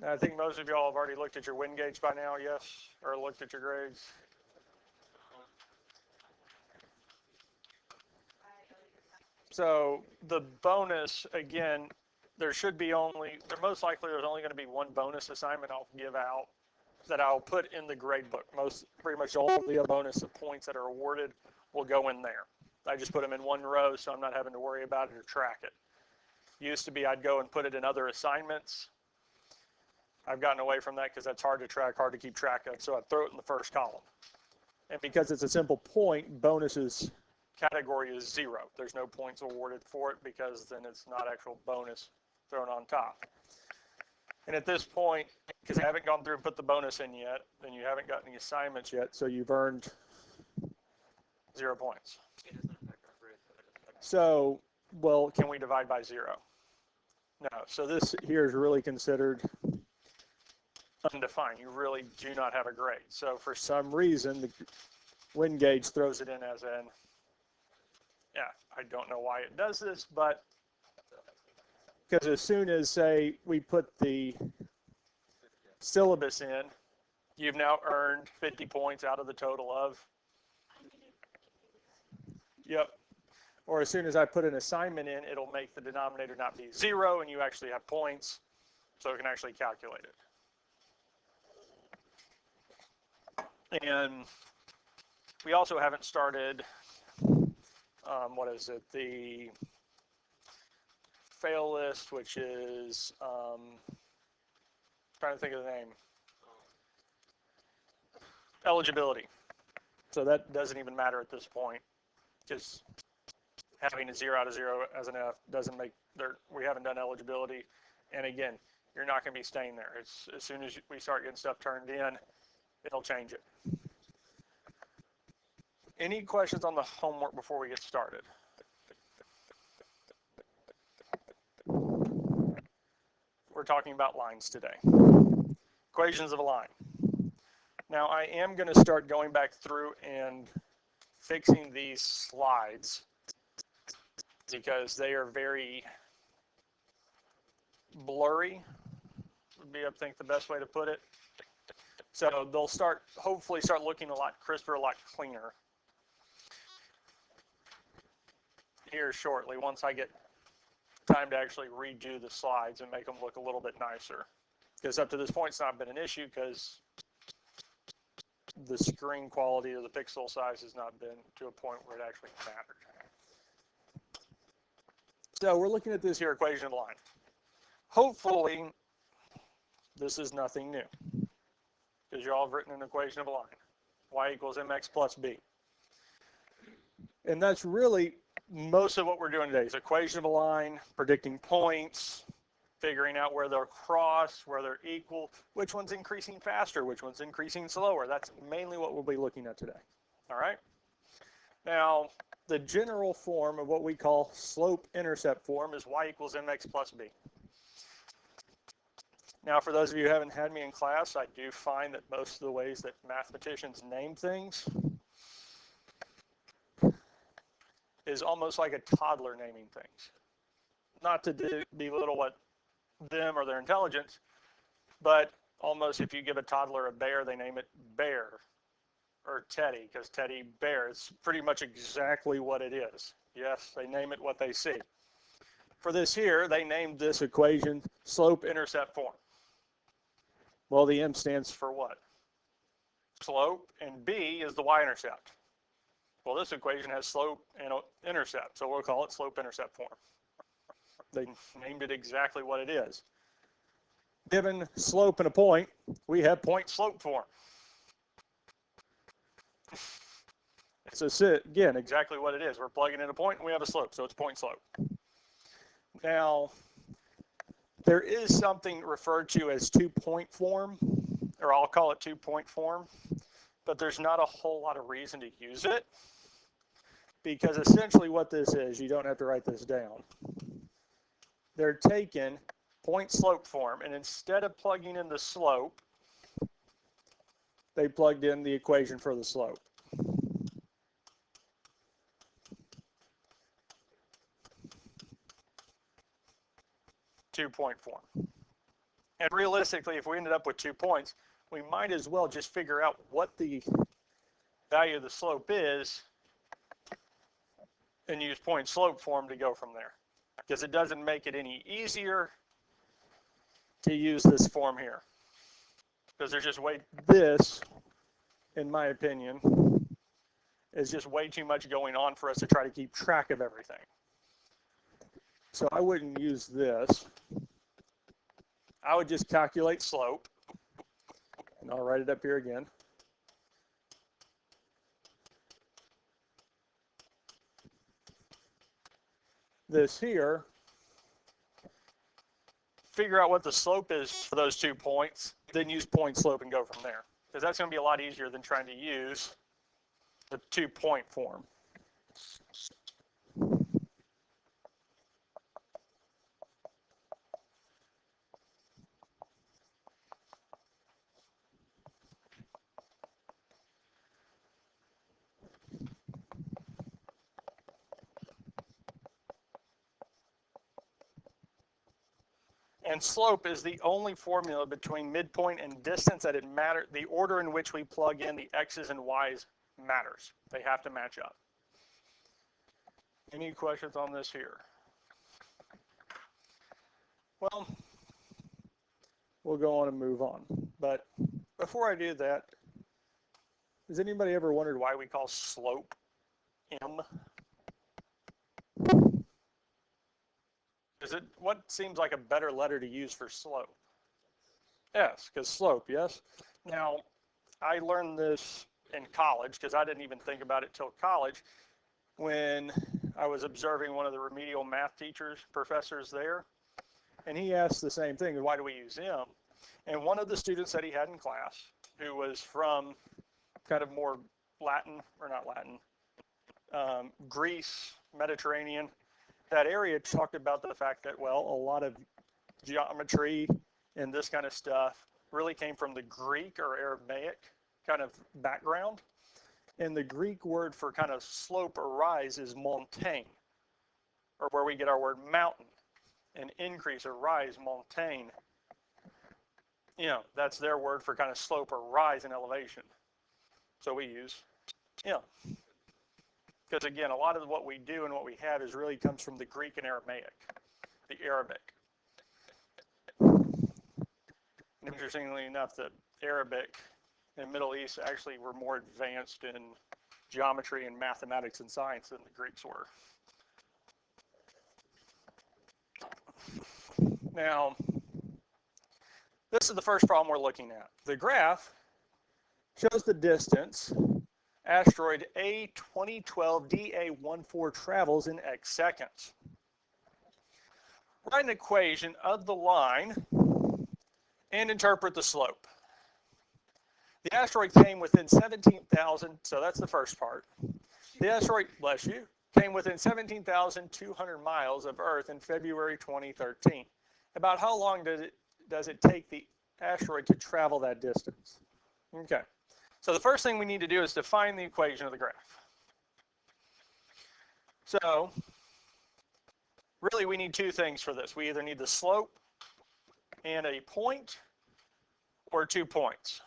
I think most of y'all have already looked at your wind gauge by now, yes? Or looked at your grades? So the bonus, again, there should be only, there most likely there's only going to be one bonus assignment I'll give out that I'll put in the grade book. Pretty much all the bonus points that are awarded will go in there. I just put them in one row so I'm not having to worry about it or track it. Used to be I'd go and put it in other assignments. I've gotten away from that because that's hard to track, hard to keep track of, so I'd throw it in the first column. And because it's a simple point, bonuses category is 0. There's no points awarded for it because then it's not actual bonus thrown on top. And at this point, because I haven't gone through and put the bonus in yet, then you haven't got any assignments yet, so you've earned 0 points. So, well, can we divide by 0? No. So this here is really considered undefined. You really do not have a grade. So for some reason, the wind gauge throws it in as an, yeah, I don't know why it does this, but because as soon as, say, we put the syllabus in, you've now earned 50 points out of the total of, yep. Or as soon as I put an assignment in, it'll make the denominator not be 0, and you actually have points, so it can actually calculate it. And we also haven't started, what is it, the fail list, which is, trying to think of the name, eligibility. So that doesn't even matter at this point. Just having a 0 out of 0 as an F doesn't make, we haven't done eligibility. And again, you're not going to be staying there. It's, as soon as we start getting stuff turned in, it'll change it. Any questions on the homework before we get started? We're talking about lines today. Equations of a line. Now I am going to start going back through and fixing these slides because they are very blurry, would be, I think, the best way to put it. So they'll hopefully start looking a lot crisper, a lot cleaner here shortly once I get time to actually redo the slides and make them look a little bit nicer. Because up to this point, it's not been an issue because the screen quality or the pixel size has not been to a point where it actually mattered. So we're looking at this here equation of a line. Hopefully, this is nothing new because you all have written an equation of a line. Y equals mx plus b. And that's really most of what we're doing today is equation of a line, predicting points, figuring out where they'll cross, where they're equal, which one's increasing faster, which one's increasing slower. That's mainly what we'll be looking at today. All right? Now, the general form of what we call slope-intercept form is y equals mx plus b. Now, for those of you who haven't had me in class, I do find that most of the ways that mathematicians name things is almost like a toddler naming things. Not to belittle them or their intelligence, but almost if you give a toddler a bear, they name it Bear or Teddy, because Teddy Bear is pretty much exactly what it is. Yes, they name it what they see. For this here, they named this equation slope-intercept form. Well, the M stands for what? Slope, and B is the y-intercept. Well, this equation has slope and intercept, so we'll call it slope-intercept form. They named it exactly what it is. Given slope and a point, we have point-slope form. It's again exactly what it is. We're plugging in a point and we have a slope, so it's point-slope. Now, there is something referred to as two-point form, or I'll call it two-point form, but there's not a whole lot of reason to use it because essentially what this is, you don't have to write this down. They're taking point-slope form, and instead of plugging in the slope, they plugged in the equation for the slope. Two-point form. And realistically, if we ended up with 2 points, we might as well just figure out what the value of the slope is and use point slope form to go from there. Because it doesn't make it any easier to use this form here. Because there's just this, in my opinion, is just way too much going on for us to try to keep track of everything. So I wouldn't use this. I would just calculate slope, and I'll write it up here again. This here, figure out what the slope is for those 2 points, then use point slope and go from there. Because that's going to be a lot easier than trying to use the 2-point form. And slope is the only formula between midpoint and distance that it matters. The order in which we plug in the x's and y's matters. They have to match up. Any questions on this here? Well, we'll go on and move on. But before I do that, has anybody ever wondered why we call slope M? Is it what seems like a better letter to use for slope? S, because slope, yes? Now, I learned this in college because I didn't even think about it till college when I was observing one of the remedial math professors there. And he asked the same thing, why do we use M? And one of the students that he had in class, who was from kind of more Latin, or not Latin, Greece, Mediterranean, that area, talked about the fact that, well, a lot of geometry and this kind of stuff really came from the Greek or Aramaic kind of background. And the Greek word for kind of slope or rise is montagne, or where we get our word mountain. And increase or rise, montagne. You know, that's their word for kind of slope or rise in elevation. So we use M. Because again, a lot of what we do and what we have is really comes from the Greek and Aramaic, the Arabic. And interestingly enough, the Arabic and Middle East actually were more advanced in geometry and mathematics and science than the Greeks were. Now, this is the first problem we're looking at. The graph shows the distance asteroid A2012 DA14 travels in x seconds. Write an equation of the line and interpret the slope. The asteroid came within 17,000, so that's the first part. The asteroid, bless you, came within 17,200 miles of Earth in February 2013. About how long does it take the asteroid to travel that distance? Okay. So the first thing we need to do is define the equation of the graph. So really we need 2 things for this. We either need the slope and a point or 2 points.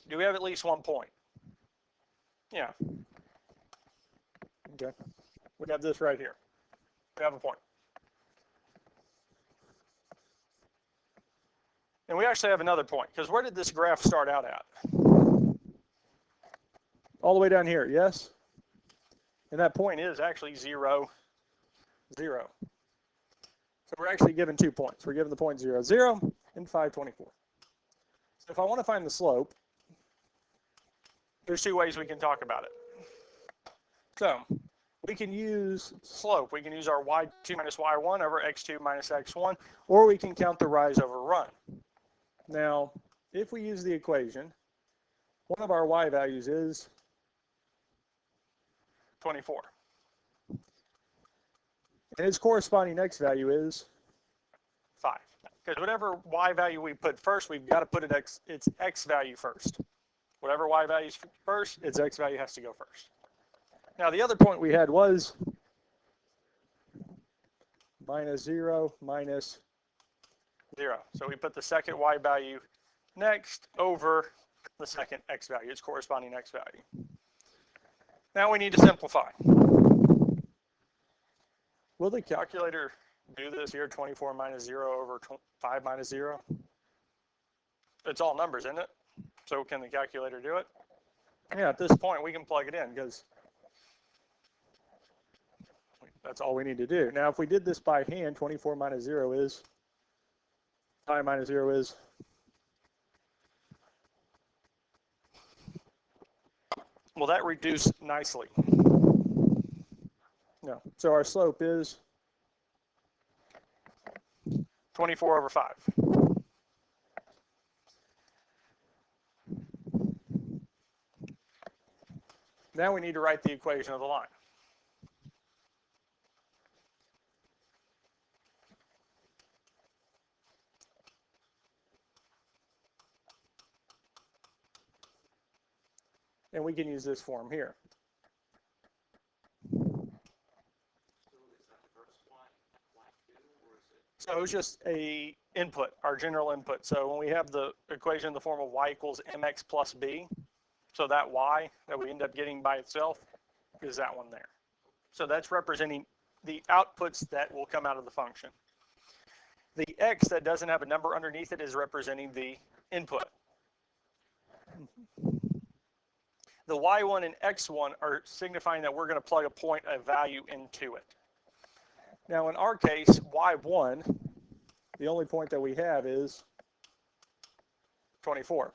Do we have at least 1 point? Yeah. Okay. We have this right here. We have a point. And we actually have another point, because where did this graph start out at? All the way down here, yes? And that point is actually 0, 0. So we're actually given 2 points. We're given the point 0, 0 and 524. So if I want to find the slope, there's 2 ways we can talk about it. So we can use slope. We can use our y2 minus y1 over x2 minus x1, or we can count the rise over run. Now, if we use the equation, one of our y values is 24. And its corresponding x value is 5. Because whatever y value we put first, we've got to put its x value first. Whatever y value is first, its x value has to go first. Now, the other point we had was minus 0 minus 0. So we put the second y value next over the second x value, its corresponding x value. Now we need to simplify. Will the calculator do this here, 24 minus 0 over 5 minus 0? It's all numbers, isn't it? So can the calculator do it? Yeah, at this point we can plug it in because that's all we need to do. Now if we did this by hand, 24 minus 0 is, 5 minus 0 is, well, that reduced nicely. No. So our slope is 24 over 5. Now we need to write the equation of the line. And we can use this form here. So it's just a input, our general input. So when we have the equation in the form of y equals mx plus b, so that y that we end up getting by itself is that one there. So that's representing the outputs that will come out of the function. The x that doesn't have a number underneath it is representing the input. The y1 and x1 are signifying that we're going to plug a value into it. Now in our case, y1, the only point that we have is 24.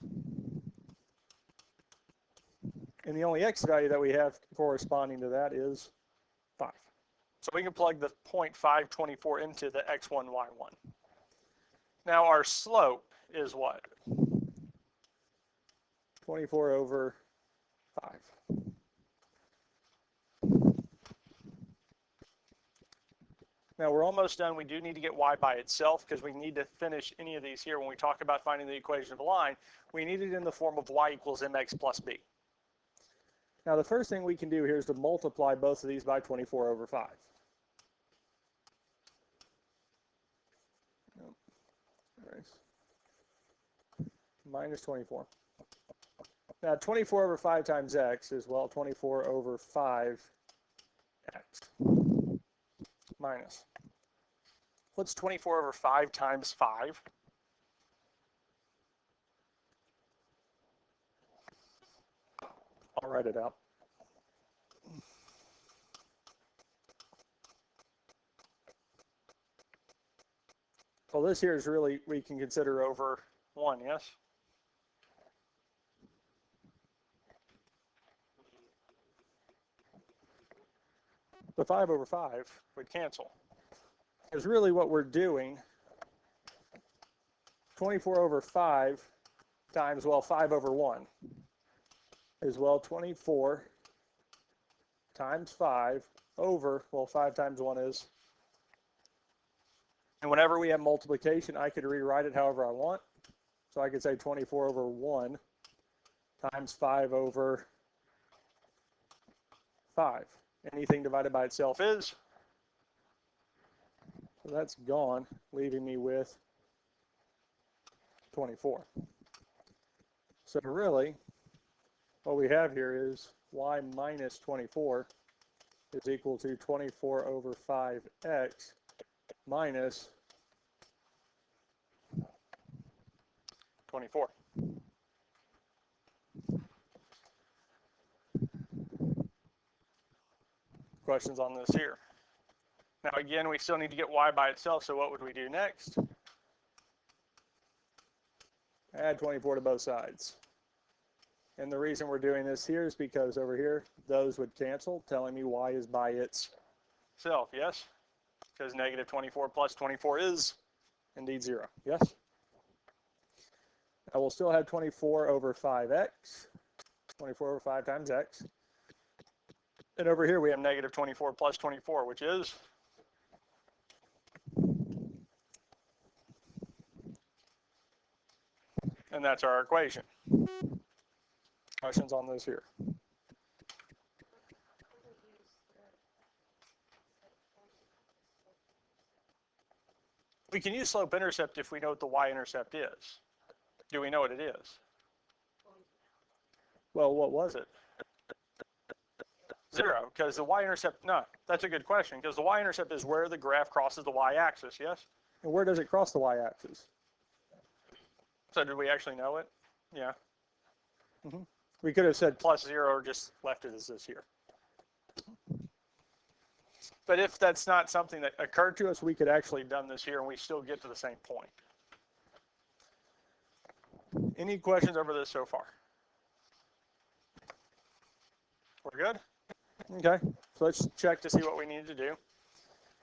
And the only x value that we have corresponding to that is 5. So we can plug the point 524 into the x1, y1. Now our slope is what? 24 over 5. Now we're almost done. We do need to get y by itself because we need to finish any of these here. When we talk about finding the equation of a line, we need it in the form of y equals mx plus b. Now the first thing we can do here is to multiply both of these by 24 over 5. Minus 24. Now 24 over 5 times x is, well, 24 over 5x minus. What's 24 over 5 times 5? I'll write it out. Well, this here is really, we can consider over 1, yes? The 5 over 5 would cancel. Because really what we're doing, 24 over 5 times, well, 5 over 1 is, well, 24 times 5 over, well, 5 times 1 is. And whenever we have multiplication, I could rewrite it however I want. So I could say 24 over 1 times 5 over 5. Anything divided by itself is. So that's gone, leaving me with 24. So really, what we have here is y minus 24 is equal to 24 over 5x minus 24. Questions on this here? Now again, we still need to get y by itself, so what would we do next? Add 24 to both sides. And the reason we're doing this here is because over here, those would cancel, telling me y is by itself, yes? Because negative 24 plus 24 is indeed 0, yes? I will still have 24 over 5x, 24 over 5 times x. And over here we have negative 24 plus 24, which is? And that's our equation. Questions on this here? We can use slope-intercept if we know what the y-intercept is. Do we know what it is? Well, what was it? 0, because the y-intercept, no, that's a good question, because the y-intercept is where the graph crosses the y-axis, yes? And where does it cross the y-axis? So did we actually know it? Yeah. We could have said +0 or just left it as this here. But if that's not something that occurred to us, we could actually have done this here and we still get to the same point. Any questions over this so far? We're good? Okay, so let's check to see what we need to do.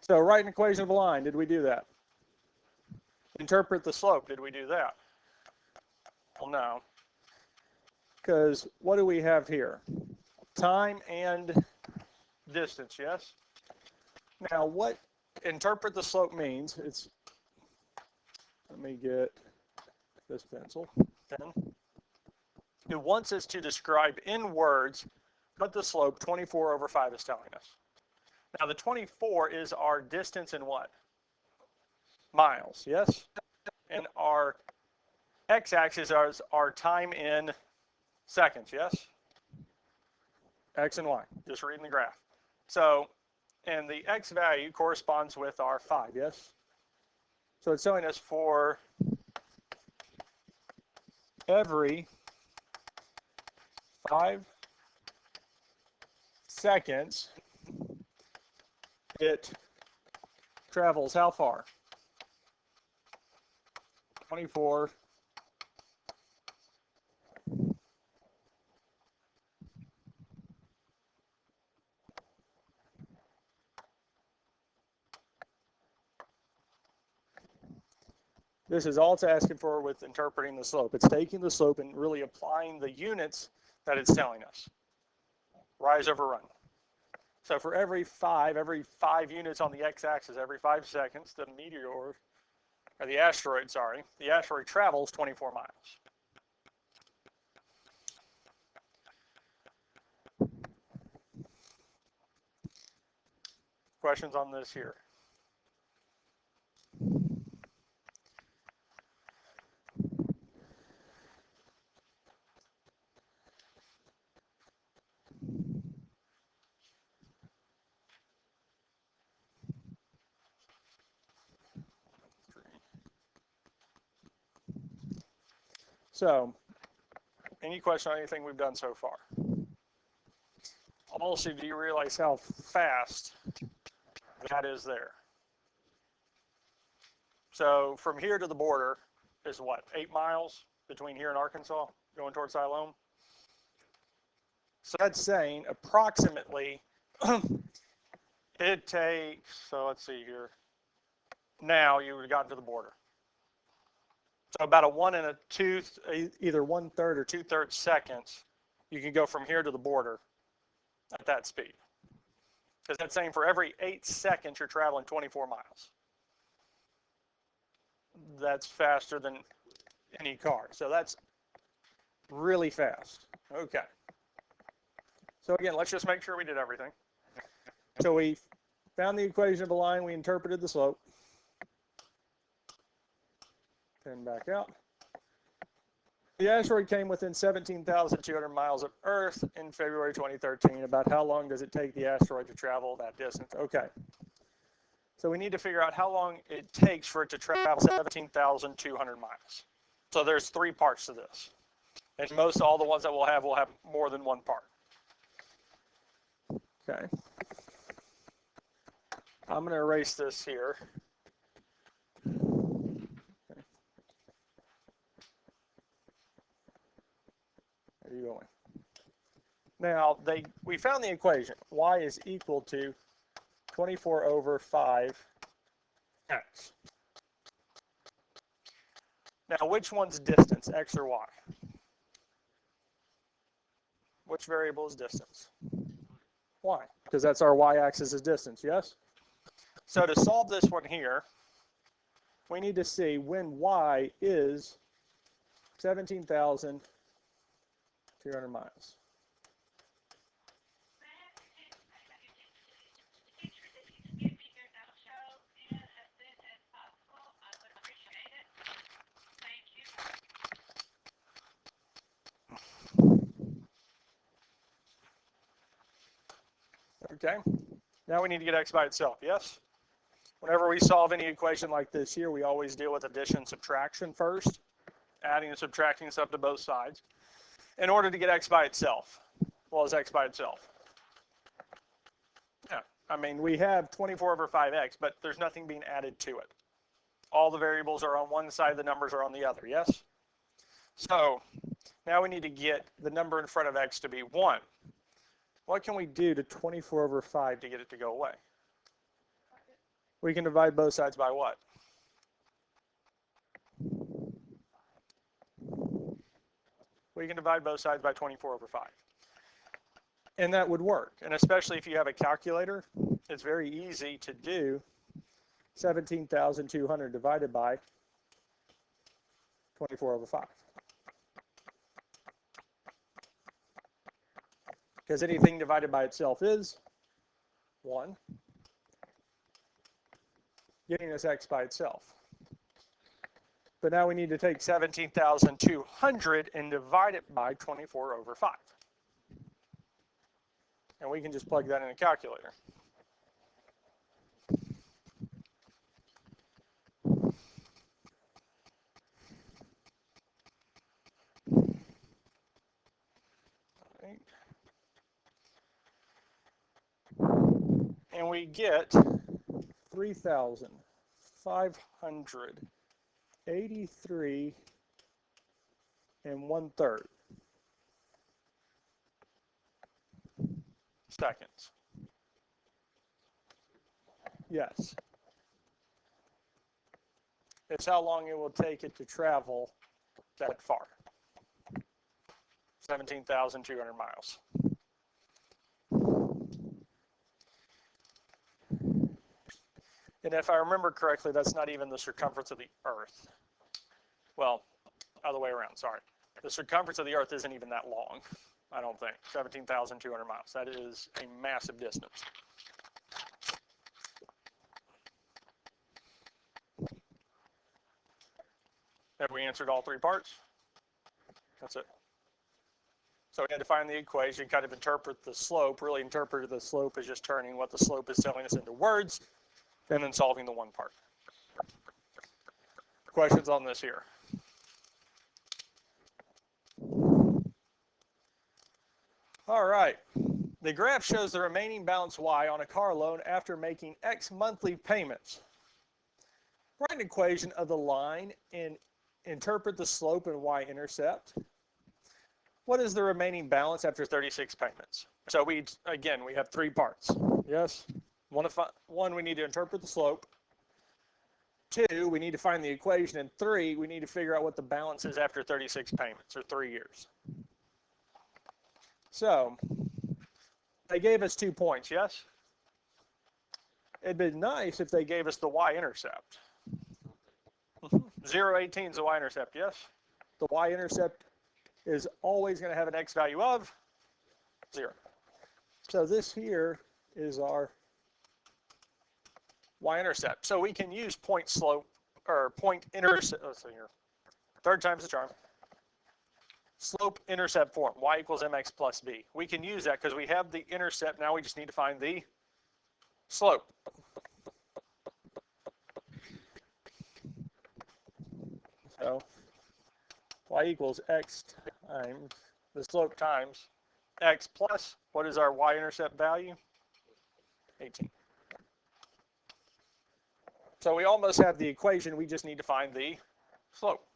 So write an equation of a line, did we do that? Interpret the slope, did we do that? Well, no. Because what do we have here? Time and distance, yes? Now what interpret the slope means, it's, let me get this pencil, pen. It wants us to describe in words what the slope 24/5 is telling us. Now the 24 is our distance in what? Miles, yes? And our x-axis is our time in seconds, yes? X and Y, just reading the graph. So, and the x value corresponds with our 5, yes? So it's telling us for every 5 seconds, it travels how far? 24. This is all it's asking for with interpreting the slope. It's taking the slope and really applying the units that it's telling us. Rise over run. So for every 5 units on the x-axis, every 5 seconds, the meteor, or the asteroid, sorry, the asteroid travels 24 miles. Questions on this here? So, any question on anything we've done so far? Also, do you realize how fast that is there? So, from here to the border is what, 8 miles between here and Arkansas, going towards Siloam? So that's saying approximately it takes, so let's see here, now you would have gotten to the border. So about a 1 and a 2, either 1/3 or 2/3 seconds, you can go from here to the border at that speed. Because that's saying for every 8 seconds, you're traveling 24 miles. That's faster than any car. So that's really fast. Okay. So again, let's just make sure we did everything. So we found the equation of a line, we interpreted the slope. Pen back out. The asteroid came within 17,200 miles of Earth in February 2013. About how long does it take the asteroid to travel that distance? Okay. So we need to figure out how long it takes for it to travel 17,200 miles. So there's 3 parts to this. And most all the ones that we'll have more than one part. Okay. I'm going to erase this here. Okay. Where are you going? Now, we found the equation. Y is equal to 24/5 x. Now, which one's distance, x or y? Which variable is distance? Y, because that's our y-axis is distance, yes? So to solve this one here, we need to see when y is 17,200 miles. Okay, now we need to get x by itself, yes? Whenever we solve any equation like this here, we always deal with addition and subtraction first, adding and subtracting stuff to both sides, in order to get x by itself. Well, is x by itself? Yeah, I mean, we have 24 over 5x, but there's nothing being added to it. All the variables are on one side, the numbers are on the other, yes? So now we need to get the number in front of x to be 1. What can we do to 24 over 5 to get it to go away? We can divide both sides by what? We can divide both sides by 24 over 5. And that would work. And especially if you have a calculator, it's very easy to do 17,200 divided by 24 over 5. Because anything divided by itself is 1, getting us x by itself. But now we need to take 17,200 and divide it by 24 over 5. And we can just plug that in a calculator. And we get 3,583 and 1/3 seconds. Yes. It's how long it will take it to travel that far. 17,200 miles. And if I remember correctly, that's not even the circumference of the Earth. Well, other way around, sorry. The circumference of the Earth isn't even that long, I don't think. 17,200 miles. That is a massive distance. Have we answered all 3 parts? That's it. So we had to find the equation, kind of interpret the slope, really interpret the slope as just turning what the slope is telling us into words, and then solving the 1 part. Questions on this here? All right. The graph shows the remaining balance y on a car loan after making x monthly payments. Write an equation of the line and interpret the slope and y-intercept. What is the remaining balance after 36 payments? So we have 3 parts. Yes? One, we need to interpret the slope. 2, we need to find the equation. And 3, we need to figure out what the balance is after 36 payments, or 3 years. So they gave us 2 points, yes? It'd be nice if they gave us the y-intercept. 0, 18 is the y-intercept, yes? The y-intercept is always going to have an x value of 0. So this here is our y-intercept. So we can use point slope, or point intercept, let's see here, 3rd time's the charm. Slope intercept form, y equals mx plus b. We can use that because we have the intercept. Now we just need to find the slope. So y equals x times the slope times x plus, what is our y-intercept value? 18. So we almost have the equation. We just need to find the slope.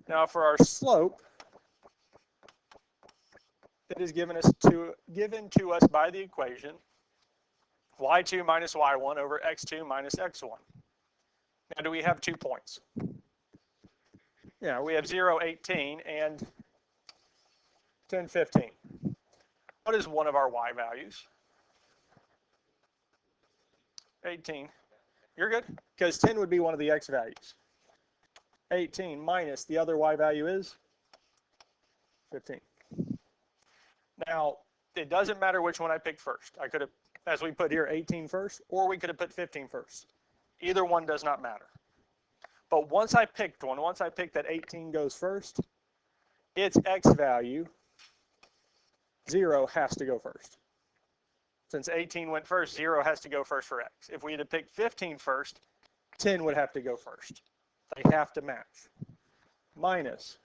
Now for our slope, it is given to us by the equation y2 minus y1 over x2 minus x1. Now do we have 2 points? Yeah, we have 0, 18 and 10, 15. What is one of our y values? 18. You're good? Because 10 would be one of the x values. 18 minus the other y value is 15. Now, it doesn't matter which one I pick first. I could have, as we put here, 18 first, or we could have put 15 first. Either one does not matter. But once I picked one, once I picked that 18 goes first, its x value, 0, has to go first. Since 18 went first, 0 has to go first for x. If we had to pick 15 first, 10 would have to go first. They have to match. Minus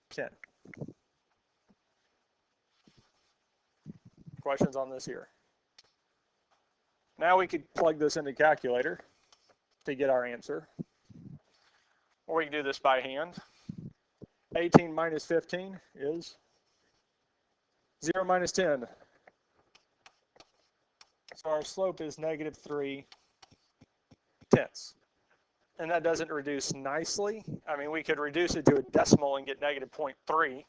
10. Questions on this here? Now we could plug this into calculator to get our answer. Or we can do this by hand. 18 minus 15 is 0 minus 10. So our slope is negative 3 tenths. And that doesn't reduce nicely. I mean, we could reduce it to a decimal and get negative 0.3.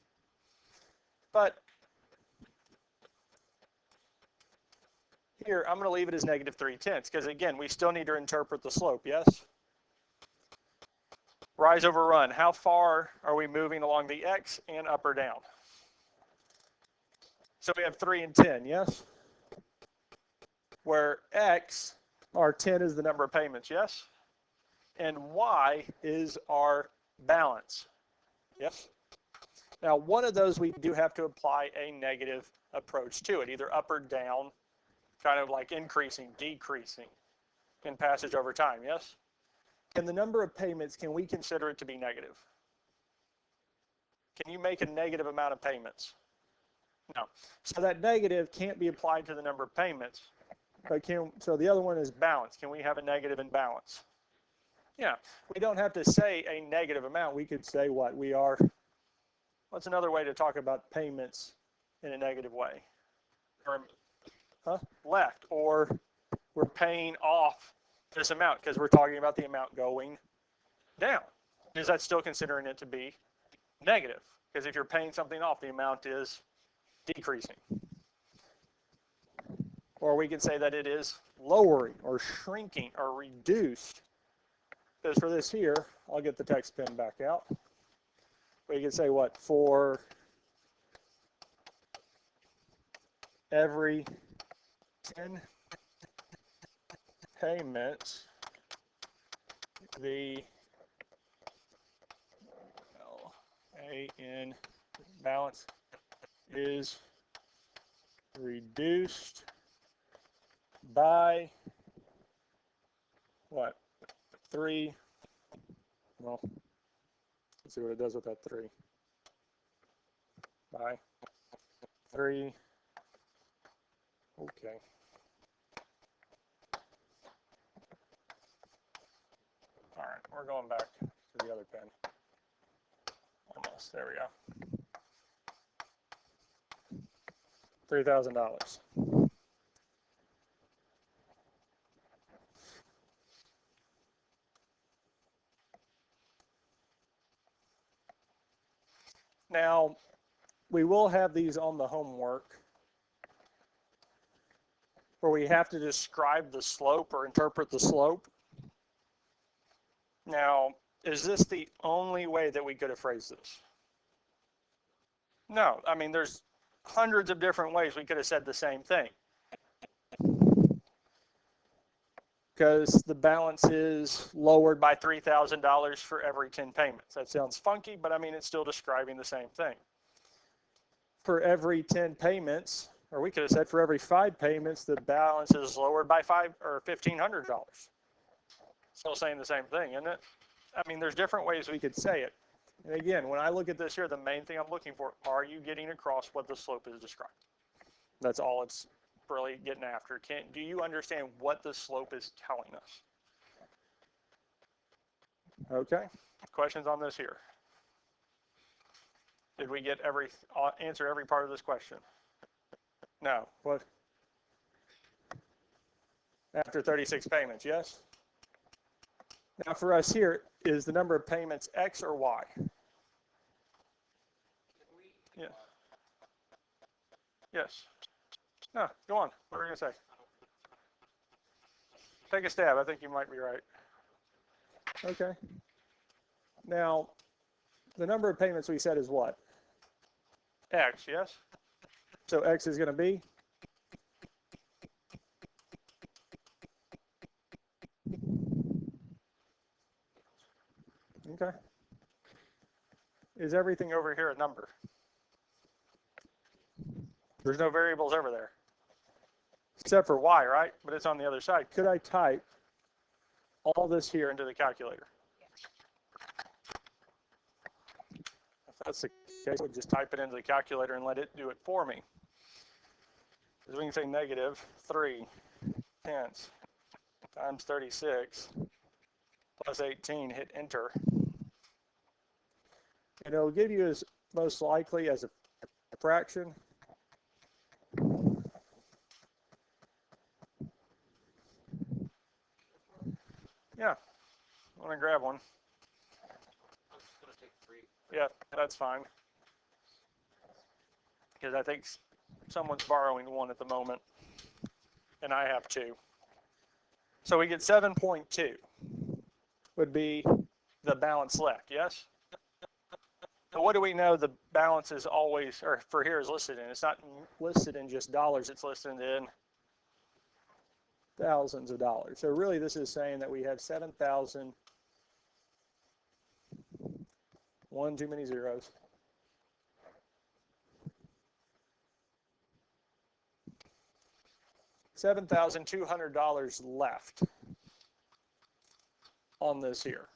But here, I'm going to leave it as negative 3 tenths because, again, we still need to interpret the slope, yes? Rise over run. How far are we moving along the x and up or down? So we have 3 and 10, yes? Where x, our 10 is the number of payments, yes? And y is our balance, yes? Now, one of those we do have to apply a negative approach to it, either up or down, kind of like increasing, decreasing in passage over time, yes? And the number of payments, can we consider it to be negative? Can you make a negative amount of payments? No. So that negative can't be applied to the number of payments. But so the other one is balance. Can we have a negative in balance? Yeah. We don't have to say a negative amount. We could say what? We are, what's another way to talk about payments in a negative way? Or, left. Or we're paying off this amount because we're talking about the amount going down. Is that still considering it to be negative? Because if you're paying something off, the amount is decreasing. Or we could say that it is lowering or shrinking or reduced. Because for this here, I'll get the text pen back out. We could say what? For every 10 payments, the LAN balance is reduced by what? 3. Well, let's see what it does with that 3. By 3. Okay. All right, we're going back to the other pen. Almost, there we go. $3,000. Now, we will have these on the homework where we have to describe the slope or interpret the slope. Now, is this the only way that we could have phrased this? No, I mean, there's hundreds of different ways we could have said the same thing. Because the balance is lowered by $3,000 for every 10 payments. That sounds funky, but I mean, it's still describing the same thing. For every 10 payments, or we could have said for every 5 payments, the balance is lowered by $1,500. Still saying the same thing, isn't it? I mean, there's different ways we could say it. And again, when I look at this here, the main thing I'm looking for, are you getting across what the slope is described? That's all it's really getting after. Do you understand what the slope is telling us? Okay. Questions on this here? Did we get answer every part of this question? No. What? After 36 payments, yes? Now for us here, is the number of payments X or Y? Yeah. Yes. No, go on. What are you going to say? Take a stab. I think you might be right. Okay. Now, the number of payments we said is what? X, yes? So X is going to be? Okay. Is everything over here a number? There's no variables over there. except for y, right? But it's on the other side. Could I type all this here into the calculator? If that's the case, we'll just type it into the calculator and let it do it for me. Because we can say negative 3 tenths times 36 plus 18, hit enter. And it'll give you as most likely as a fraction. Yeah, I want to grab one. Yeah, that's fine. Because I think someone's borrowing one at the moment, and I have 2. So we get 7.2 would be the balance left, yes? So what do we know the balance is always, or for here is listed in? It's not listed in just dollars, it's listed in thousands of dollars. So really this is saying that we have 7,000, one too many zeros, $7,200 left on this here.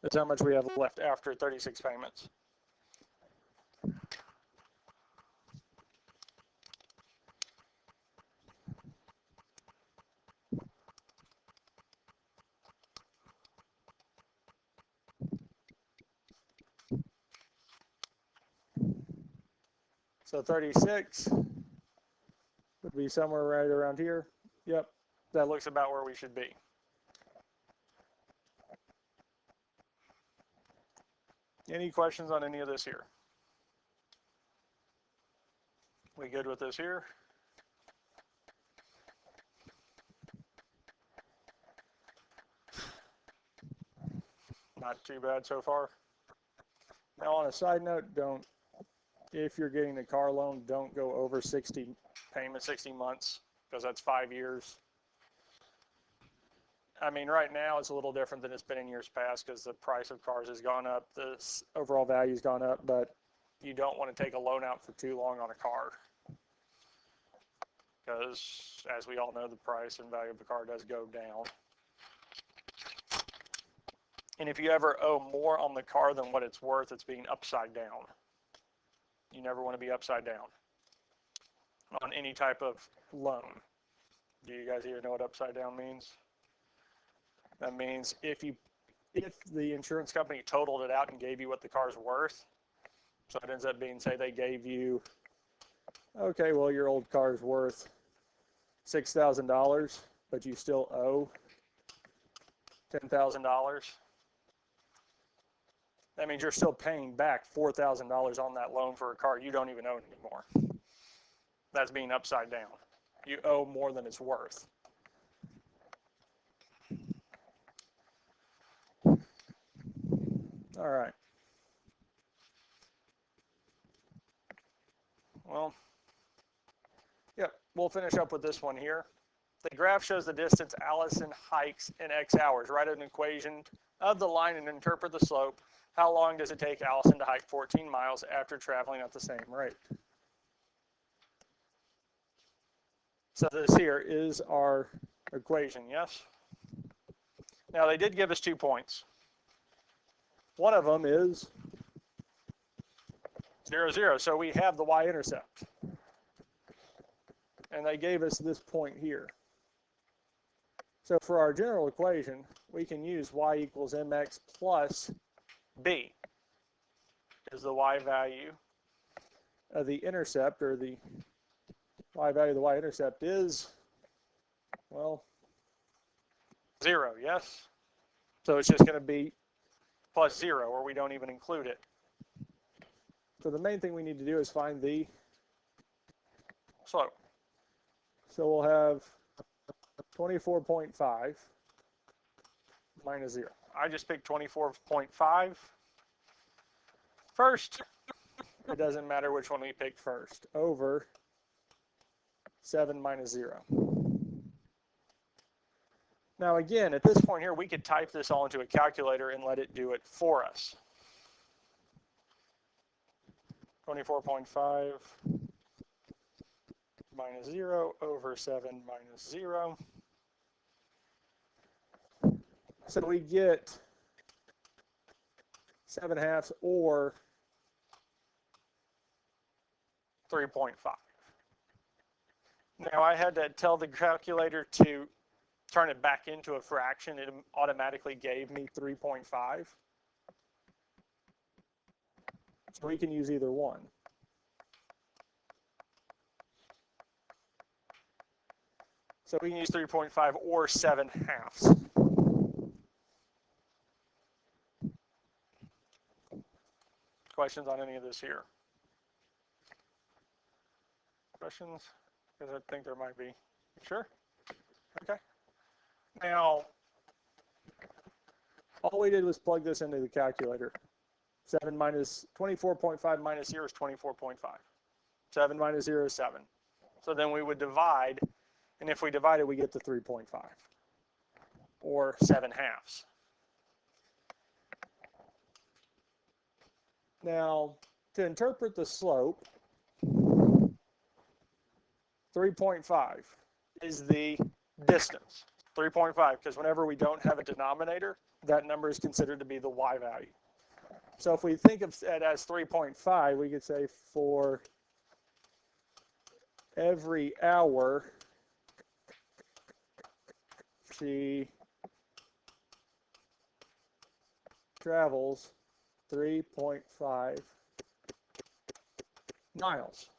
That's how much we have left after 36 payments. So 36 would be somewhere right around here. Yep, that looks about where we should be. Any questions on any of this here? We good with this here? Not too bad so far. Now on a side note, if you're getting a car loan, don't go over 60 payments, 60 months, because that's 5 years. I mean, right now it's a little different than it's been in years past because the price of cars has gone up, the overall value's gone up, but you don't want to take a loan out for too long on a car. Because as we all know, the price and value of the car does go down. And if you ever owe more on the car than what it's worth, it's being upside down. You never want to be upside down on any type of loan. Do you guys even know what upside down means? That means if the insurance company totaled it out and gave you what the car's worth, so it ends up being, say they gave you, okay, well your old car's worth $6,000, but you still owe $10,000. That means you're still paying back $4,000 on that loan for a car you don't even own anymore. That's being upside down. You owe more than it's worth. All right. Well, yep, we'll finish up with this one here. The graph shows the distance Allison hikes in X hours. Write an equation of the line and interpret the slope. How long does it take Allison to hike 14 miles after traveling at the same rate? So this here is our equation, yes? Now they did give us 2 points. One of them is 0, 0, so we have the y-intercept. And they gave us this point here. So for our general equation, we can use y equals mx plus b is the y value of the intercept, or the y value of the y-intercept is, well, 0, yes? So it's just going to be plus 0, or we don't even include it. So the main thing we need to do is find the slope. So we'll have 24.5 minus 0. I just picked 24.5 first. It doesn't matter which one we pick first. Over 7 minus 0. Now again, at this point here, we could type this all into a calculator and let it do it for us. 24.5 minus 0 over 7 minus 0. So we get 7/2 or 3.5. Now I had to tell the calculator to turn it back into a fraction. It automatically gave me 3.5. So we can use either one. So we can use 3.5 or 7/2. Questions on any of this here? Questions? Because I think there might be. Sure? Okay. Now, all we did was plug this into the calculator. 7 minus 24.5 minus 0 is 24.5. 7 minus 0 is 7. So then we would divide, and if we divide it, we get the 3.5, or 7/2. Now, to interpret the slope, 3.5 is the distance. 3.5, because whenever we don't have a denominator, that number is considered to be the y value. So if we think of it as 3.5, we could say for every hour she travels 3.5 miles.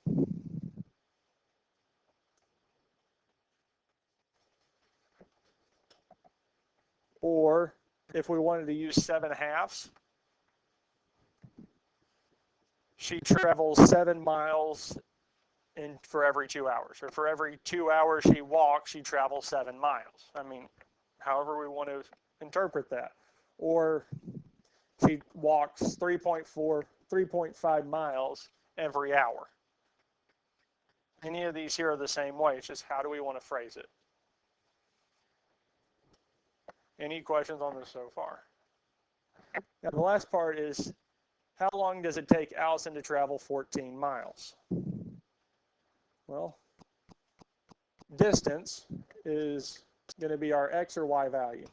Or if we wanted to use 7/2, she travels 7 miles for every 2 hours. Or for every 2 hours she walks, she travels 7 miles. I mean, however we want to interpret that. Or she walks 3.5 miles every hour. Any of these here are the same way. It's just how do we want to phrase it? Any questions on this so far? Now the last part is, how long does it take Allison to travel 14 miles? Well, distance is going to be our x or y value.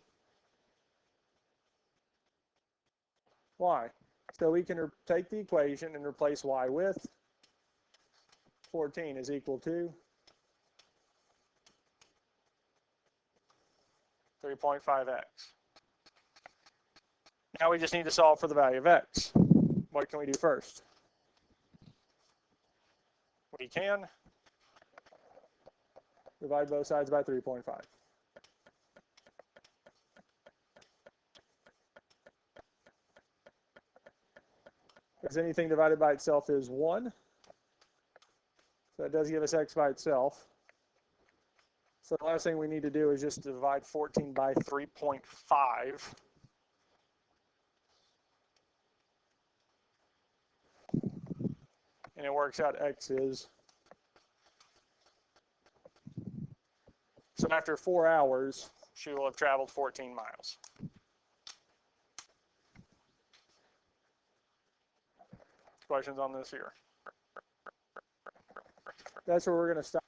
Y. So we can take the equation and replace y with 14 is equal to 3.5x. Now we just need to solve for the value of x. What can we do first? We can divide both sides by 3.5. Because anything divided by itself is 1. So that does give us x by itself. So the last thing we need to do is just divide 14 by 3.5. And it works out x is. So after 4 hours, she will have traveled 14 miles. Questions on this here? That's where we're going to stop.